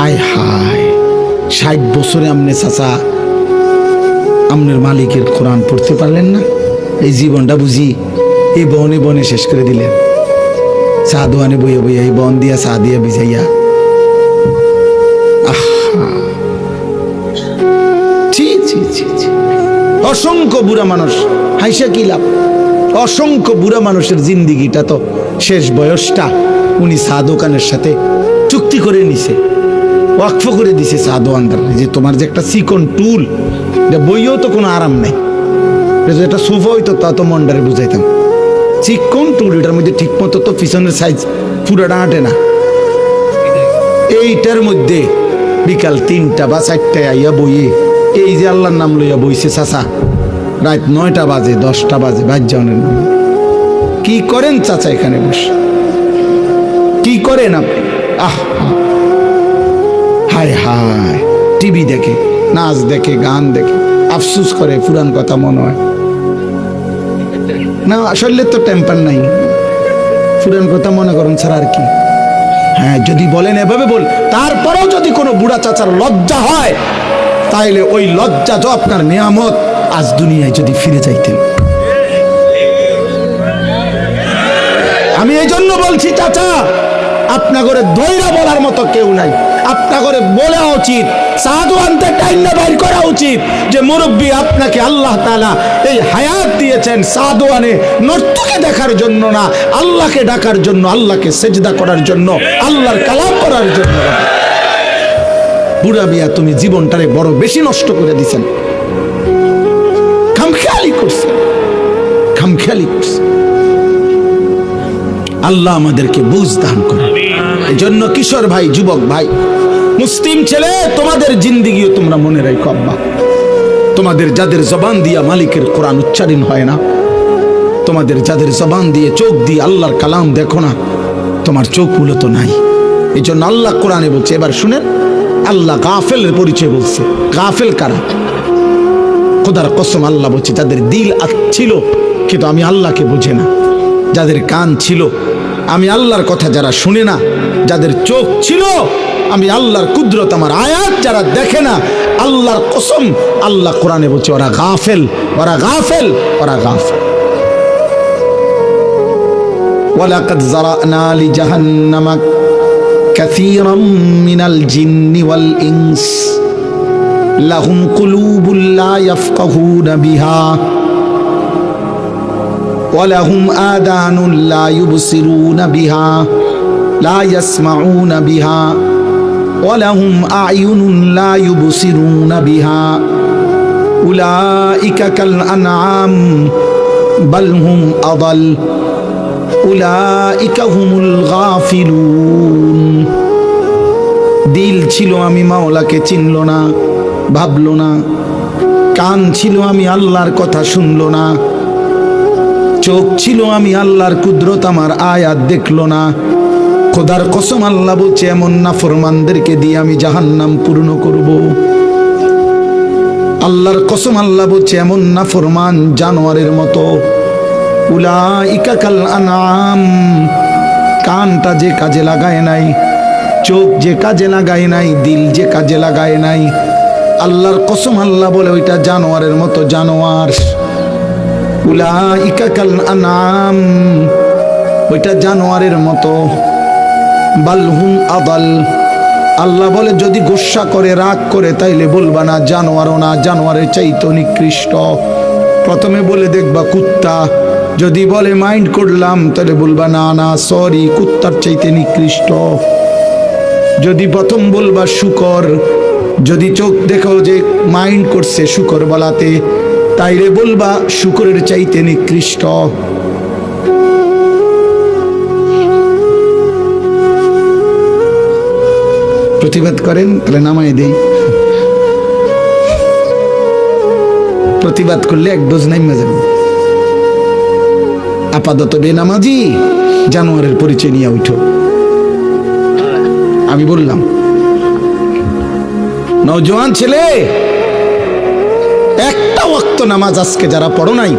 আয় হায় 60 বছরে আমনে চাচা আমনের মালিকের কোরআন পড়তে পারলেন না? এই জীবনটা বুঝি এই বনে বনে শেষ করে দিলেন। চা দোয়ানে বইয়া বইয়া এই বন দিয়া চা দিয়া ভিজাইয়া। অসংখ্য বুড়া মানুষ হাইসা কি লাভ? অসংখ্য বুড়া মানুষের জিন্দিগিটা তো শেষ বয়সটা উনি চা দোকানের সাথে চুক্তি করে নিছে, ওয়াকফ করে দিছে চা দোকানদার যে তোমার যে একটা চিকন টুল বইয়েও তো কোনো আরাম নাই, একটা সোফা হইতো তা তো মন্ডারে বুঝাইতাম। চিকন টুল এটার মধ্যে ঠিক মতো তো পিছনের সাইজ পুরাটা আঁটে না। এইটার মধ্যে বিকাল 3টা বা 4টায় আইয়া বইয়ে এই যে আল্লাহর নাম লইয়া বইছে চাচা, রাত 9টা বাজে 10টা বাজে বাজ্জানের নাম। কি করেন চাচা এখানে বসে? কি করেন আপনি? হায় হায়, টিভি দেখে, নাচ দেখে, গান দেখে, আফসুস করে, পুরান কথা মনে হয় না। আসলে তো টেম্পার নাই, পুরান কথা মনে করেন ছাড়া আর কি। হ্যাঁ, যদি বলেন এভাবে বল, তারপরেও যদি কোনো বুড়া চাচার লজ্জা হয় তাইলে ওই লজ্জা তো আপনার নিয়ামত, আজ দুনিয়ায় যদি ফিরে যাইতেন। আমি এই জন্য বলছি চাচা, আপনা করে দইরা বলার মতো কেউ নাই। আপনা করে বলা উচিত, সাধু আনতে টাইম না বাইর করা উচিত যে মুরব্বী আপনাকে আল্লাহ তাআলা এই হায়াত দিয়েছেন সাধু আনে নর্তকে দেখার জন্য না, আল্লাহকে ডাকার জন্য, আল্লাহকে সেজদা করার জন্য, আল্লাহর কালাম করার জন্য। বুড়া মিয়া তুমি জীবনটারে বড় বেশি নষ্ট করে দিছেন, খামখেয়ালি করছেন, খামখেয়ালি করছেন। আল্লাহ আমাদেরকে বুঝ দান করে। এই জন্য কিশোর ভাই, যুবক ভাই, মুসলিম ছেলে, তোমাদের জিন্দিগিও তোমরা মনে রাখো আব্বা। তোমাদের যাদের জবান দিয়া মালিকের কোরআন উচ্চারণ হয় না, তোমাদের যাদের জবান দিয়ে চোখ দিয়ে আল্লাহর কালাম দেখো না, তোমার চোখ মূলত নাই। এই জন্য আল্লাহ কোরআনে বলছে, এবার শুনেন, আল্লাহ গাফেলের পরিচয় বলছে। গাফেল কারা? খোদার কসম আল্লাহ বলছে, যাদের দিল ছিল কিন্তু আমি আল্লাহকে বুঝে না, যাদের কান ছিল আমি আল্লাহর কথা যারা শুনে না, যাদের চোখ ছিল আমি আল্লাহর কুদরত আমার আয়াত যারা দেখে না, আল্লাহর কসম আল্লাহ কোরআনে বলছে ওরা গাফেল, ওরা গাফেল, ওরা গাফেল। ওয়ালাকাদ যারানা লিজাহান্নামা কাসীরাম মিনাল জিন্নি ওয়াল ইনস লাহুম কুলুবুল লা ইয়াফকাহুনা বিহা ওয়ালাহুম আযানুন লা ইউবসিরুনা বিহা লা ইয়াসমাউনা বিহা ওয়ালাহুম আ'য়ুনুন লা ইউবসিরুনা বিহা উলাইকা কাল আনআম বাল হুম আদাল উলাইকা হুমুল গাফিলুন। দিল ছিল আমি মাওলাকে চিনল না, ভাবলো না। কান ছিল আমি আল্লাহর কথা শুনলো না। চোখ ছিল আমি আল্লাহর কুদরত আমার আয়াত দেখলো না। খোদার কসম আল্লাহ বলছে, এমন নাফরমানদেরকে দিয়ে আমি জাহান্নাম পূর্ণ করব। আল্লাহর কসম আল্লাহ বলছে, এমন নাফরমান জানোয়ারের মতো। উলাইকা কাল আনআম, কানটা যে কাজে লাগায় নাই, চোখ যে কাজে লাগায় নাই, দিল যে কাজে লাগায় নাই, আল্লাহর কসম আল্লাহ বলে ওইটা জানোয়ারের মতো জানোয়ার। উলাইকা কাল আনআম, ওইটা জানোয়ারের মতো। বাল হুম আদাল, আল্লাহ বলে যদি গোসা করে, রাগ করে, তাইলে বলবা না জানোয়ারও না, জানোয়ারের চাইতে নিকৃষ্ট। প্রথমে বলে দেখবা কুত্তা, যদি বলে মাইন্ড করলাম, তাহলে বলবা না না সরি, কুত্তার চাইতে নিকৃষ্ট। যদি প্রথম বলবা শুকর, যদি চোখ দেখো যে মাইন্ড করছে শুকর বলাতে, তাইলে বলবা শুকরের চাইতে নিকৃষ্ট। প্রতিবাদ করেন তাহলে নামাই দেই। প্রতিবাদ করলে এক ডোজ নাইমা যাবে। আপাতত বেনামাজি জানোয়ারের পরিচয় নিয়ে উঠো। আমি বললাম নওজোয়ান ছেলে, একটা ওয়াক্ত নামাজ আজকে যারা পড়ো নাই,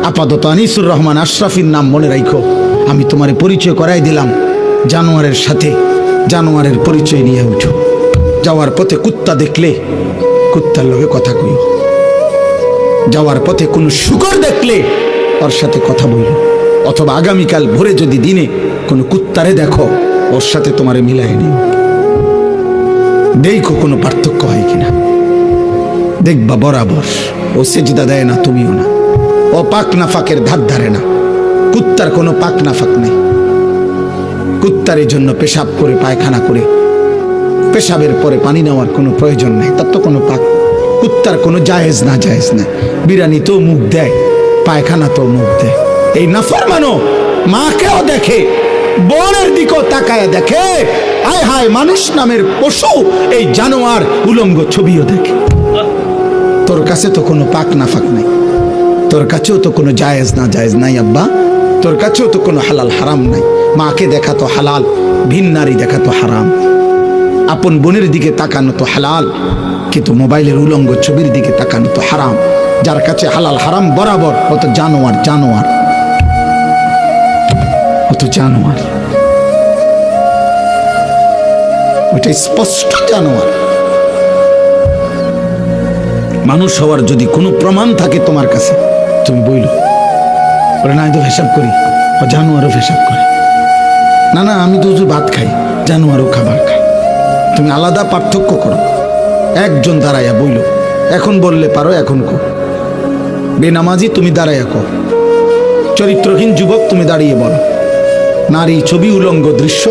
আপাতত আনিসুর রহমান আশরাফির নাম মনে রাখো। আমি তোমার পরিচয় করাই দিলাম জানোয়ারের সাথে। জানোয়ারের পরিচয় নিয়ে উঠো। যাওয়ার পথে কুত্তা দেখলে কুত্তার লগে কথা কইও। যাওয়ার পথে কোন শুকর দেখলে ওর সাথে কথা বইল। অথবা আগামীকাল ভোরে যদি দিনে কোনো কুত্তারে দেখো, ওর সাথে তোমারে মিলাই নিও। দেখো কোনো পার্থক্য হয় কিনা। দেখবা বরাবর ও সেজদা দেয় না, তুমিও না। ও পাক নাফাকের ধার ধারে না। কুত্তার কোনো পাক নাফাক নেই। কুত্তার জন্য পেশাব করে পায়খানা করে পেশাবের পরে পানি নেওয়ার কোনো প্রয়োজন নেই, তার তো কোনো পাক। কুত্তার কোনো জায়েজ না জায়েজ না। বিরানি তো মুখ দেয়, পায়খানা তো মুখ দেয়। এই নাফরমানো মাকেও দেখে, বনের দিকেও তাকায় দেখে। হায় হায়, মানুষ নামের পশু এই জানোয়ার উলঙ্গ ছবিও দেখে। তোর কাছে তো কোনো পাক নাফাক নাই, তোর কাছেও তো কোনো জায়েজ না জায়েজ নাই আব্বা, তোর কাছেও তো কোনো হালাল হারাম নাই। মাকে দেখা তো হালাল, ভিন নারী দেখা তো হারাম। আপন বোনের দিকে তাকানো তো হালাল, কিন্তু মোবাইলের উলঙ্গ ছবির দিকে তাকানো তো হারাম। যার কাছে হালাল হারাম বরাবর, অত জানোয়ার জানোয়ার, অত জানোয়ার, ওইটা স্পষ্ট জানোয়ার। মানুষ হওয়ার যদি কোনো প্রমাণ থাকে তোমার কাছে, তুমি বইল। ওরা না, আমি তো পেশাব করি, ও জানোয়ারও পেশাব করে। না না, আমি তো ভাত খাই, জানোয়ারও খাবার খাই। তুমি আলাদা পার্থক্য করো। একজন দাঁড়াইয়া বইল, এখন বললে পারো, এখন কো। বেনামাজি তুমি দাঁড়াইয়া কো। চরিত্রহীন যুবক তুমি দাঁড়িয়ে বলো। নারী ছবি উলঙ্গ দৃশ্য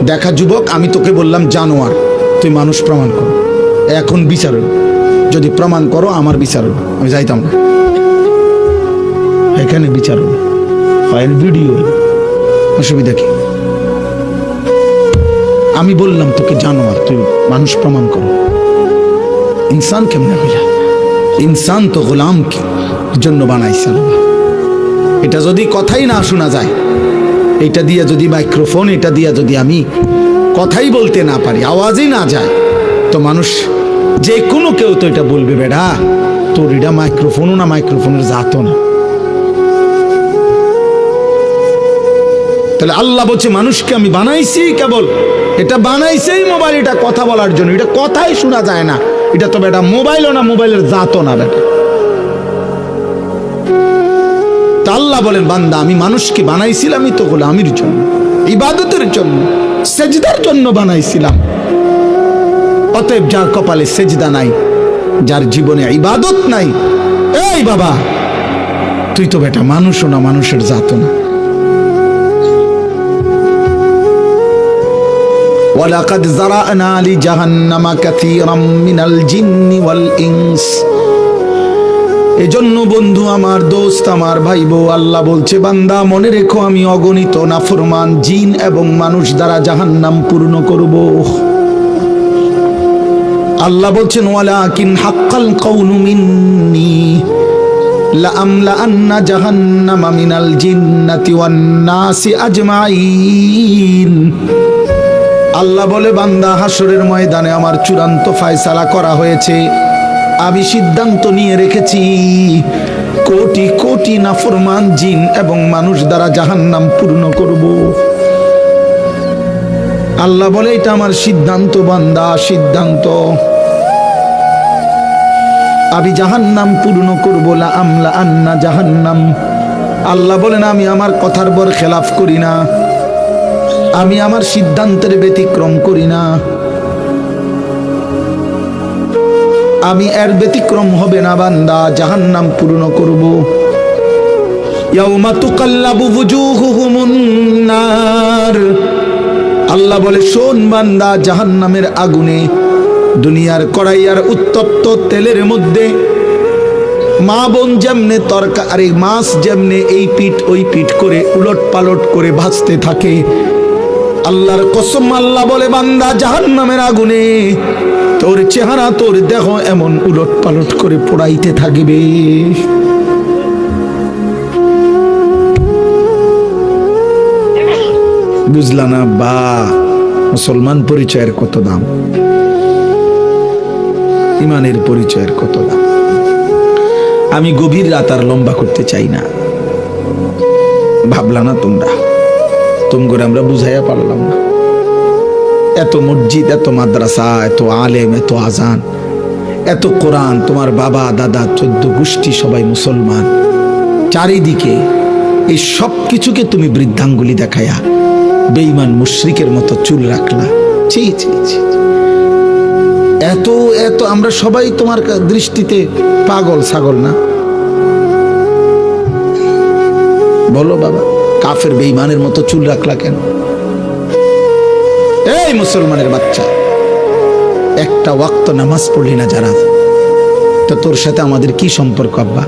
দেখা যুবক, আমি তোকে বললাম জানোয়ার, তুই মানুষ প্রমাণ করো। এখন বিচার হলো। যদি প্রমাণ করো আমার বিচার হলো, আমি যাইতাম না। এখানে বিচার হলো, ভিডিও হলো, অসুবিধা কি? আমি বললাম তোকে জানোয়ার, তুই মানুষ প্রমাণ করো। ইনসান কেমনে হইলা? ইনসান তো গোলাম জন্য বানাইছে আল্লাহ। এটা যদি কথাই না শোনা যায়, এটা দিয়ে যদি মাইক্রোফোন, এটা দিয়ে যদি আমি কথাই বলতে না পারি, আওয়াজই না যায়, তো মানুষ যে কোনো কেউ তো এটা বলবে, বেড়া তোর এটা মাইক্রোফোনও না, মাইক্রোফোনের জাতও না। তাহলে আল্লাহ বলছে মানুষকে আমি বানাইছি কেবল, এটা বানাইছেই মোবাইল, এটা কথা বলার জন্য, এটা কথাই শোনা যায় না। এটা তো বেটা মোবাইলও না, মোবাইলের জাতও না বেটা। তা আল্লাহ বলেন, বান্দা আমি মানুষকে বানাইছিলামই তো গোলামির জন্য, ইবাদতের জন্য, সেজদার জন্য বানাইছিলাম। অতএব যার কপালে সেজদা নাই, যার জীবনে ইবাদত নাই, এই বাবা তুই তো বেটা মানুষও না, মানুষের জাতও না। ওয়ালাকাদ যারানা লিজাহান্নামা কাসীরাম মিনাল জিন্নি ওয়াল ইনস। এজন্য বন্ধু আমার, দোস্ত আমার, ভাই বউ, আল্লাহ বলছে বান্দা মনে রেখো আমি অগণিত নাফরমান জিন এবং মানুষ দ্বারা জাহান্নাম পূর্ণ করব। আল্লাহ বলছেন ওয়ালাকিন হাক্কাল কাউলু মিন্নি লাআমলাআন্না জাহান্নামা মিনাল জিন্নাতি ওয়ান নাসি আজমাইন। আল্লাহ বলে বান্দা হাসরের ময়দানে আমার চূড়ান্ত ফয়সালা করা হয়েছে। আমি সিদ্ধান্ত নিয়ে রেখেছি কোটি কোটি নাফরমান জিন এবং মানুষ দ্বারা জাহান্নাম পূর্ণ করব। আল্লাহ বলে এটা আমার সিদ্ধান্ত বান্দা, সিদ্ধান্ত। আমি জাহান্নাম পূর্ণ করব, লা আমলা আন্না জাহান্নাম। আল্লাহ বলেন আমি আমার কথার বর খেলাফ করি না, আমি আমার সিদ্ধান্তের ব্যতিক্রম করি না, আমি এর ব্যতিক্রম হবে না বান্দা, জাহান্নাম পূর্ণ করব। ইয়াউমা তুকাল্লাবু ওয়ুজুহুহুমুন নার। আল্লাহ বলে শোন বান্দা, জাহান্নামের আগুনে, দুনিয়ার কড়াইয়ার উত্তপ্ত তেলের মধ্যে মা বোন যেমনে তরকারি মাছ যেমনে এই পিঠ ওই পিঠ করে উলট পালট করে ভাজতে থাকে, আল্লাহর কসম আল্লাহ বলে বান্দা জাহান্নামের আগুনে তোর চেহারা তোর দেহ এমন উলট পালট করে পোড়াইতে থাকবে। বুঝলা না বা? মুসলমান পরিচয়ের কত দাম, ইমানের পরিচয়ের কত দাম। আমি গভীর রাত আর লম্বা করতে চাই না। ভাবলা না তোমরা, তোমরা আমরা বুঝাইয়া পারলাম না। এত মসজিদ, এত মাদ্রাসা, এত আলেম, এত আজান, এত কোরআন, তোমার বাবা দাদা 14 গোষ্ঠী সবাই মুসলমান, চারিদিকে এই সব কিছুকে তুমি বৃদ্ধাঙ্গুলি দেখায়া বেঈমান মুশরিকের মতো চুল রাখলা। ছি ছি ছি, এত এত আমরা সবাই তোমার দৃষ্টিতে পাগল ছাগল না? বলো বাবা, কাফের বেঈমানের মতো চুল রাখলা কেন? এই মুসলমানের বাচ্চা, একটা ওয়াক্ত নামাজ পড়লি না যারা, তো তোর সাথে আমাদের কি সম্পর্ক আব্বা?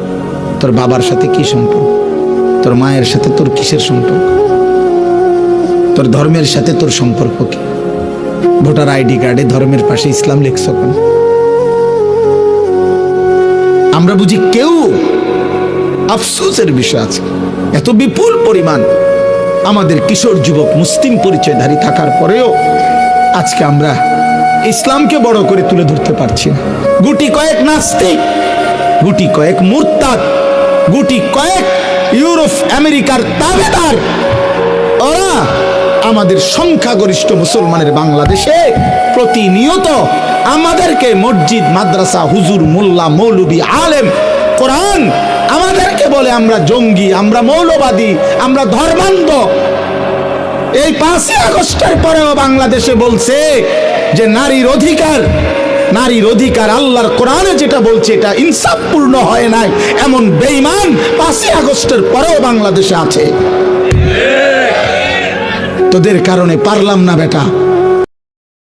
তোর বাবার সাথে কি সম্পর্ক? তোর মায়ের সাথে তোর কিসের সম্পর্ক? তোর ধর্মের সাথে তোর সম্পর্ক কি? ভোটার আইডি কার্ডে ধর্মের পাশে ইসলাম লেখছ কেন? আমরা বুঝি কেউ? আফসোসের বিষয় আছে, এত বিপুল পরিমাণ আমাদের কিশোর যুবক মুসলিম পরিচয়ধারী থাকার পরেও আজকে আমরা ইসলামকে বড় করে তুলে ধরতে পারছি না। গুটি কয়েক নাস্তিক, গুটি কয়েক মুরতাদ, গুটি কয়েক ইউরোপ আমেরিকার দাবিদার, ওরা আমাদের সংখ্যাগরিষ্ঠ মুসলমানের বাংলাদেশে প্রতিনিয়ত আমাদেরকে মসজিদ, মাদ্রাসা, হুজুর, মোল্লা, মৌলবী, আলেম, কোরআন আমাদেরকে বলে আমরা জঙ্গি, আমরা মৌলবাদী, আমরা ধর্মান্ধ। এই 5ই আগস্টের পরেও বাংলাদেশে বলছে যে নারীর অধিকার, নারীর অধিকার আল্লাহর কোরআনে যেটা বলছে এটা ইনসাফপূর্ণ হয় নাই, এমন বেঈমান 5ই আগস্টের পরেও বাংলাদেশে আছে। তোদের কারণে পারলাম না বেটা,